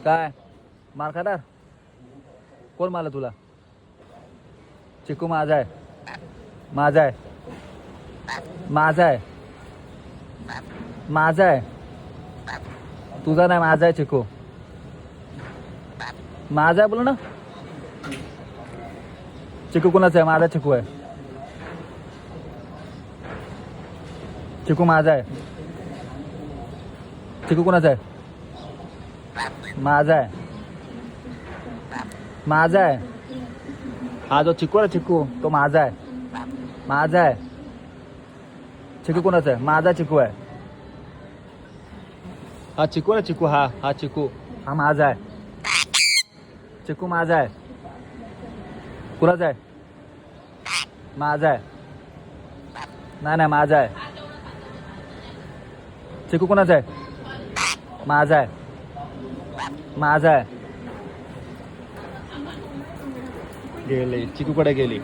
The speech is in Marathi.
काय मार खाणार? कोण मारलं तुला? चिकू माझा आहे, माझा आहे, माझा आहे, माझा आहे. तुझा नाही, माझा आहे चिकू. माझा आहे बोल ना. चिकू कोणाचा आहे? माझा चिकू आहे. चिकू माझा आहे. चिकू कोणाचा आहे? माझा आहे, माझा आहे. हा जो चिकू आहे चिकू तो माझा आहे, माझा आहे. चिकू कोणाचा आहे? माझा चिकू आहे. हा चिकू आहे चिकू, हा हा चिकू हा माझा आहे. चिकू माझा आहे. कुणाचा आहे? माझा आहे. नाही नाही माझा आहे. चिकू कोणाचा आहे? माझा आहे, माझा आहे. गेली चिकूकडे गेली.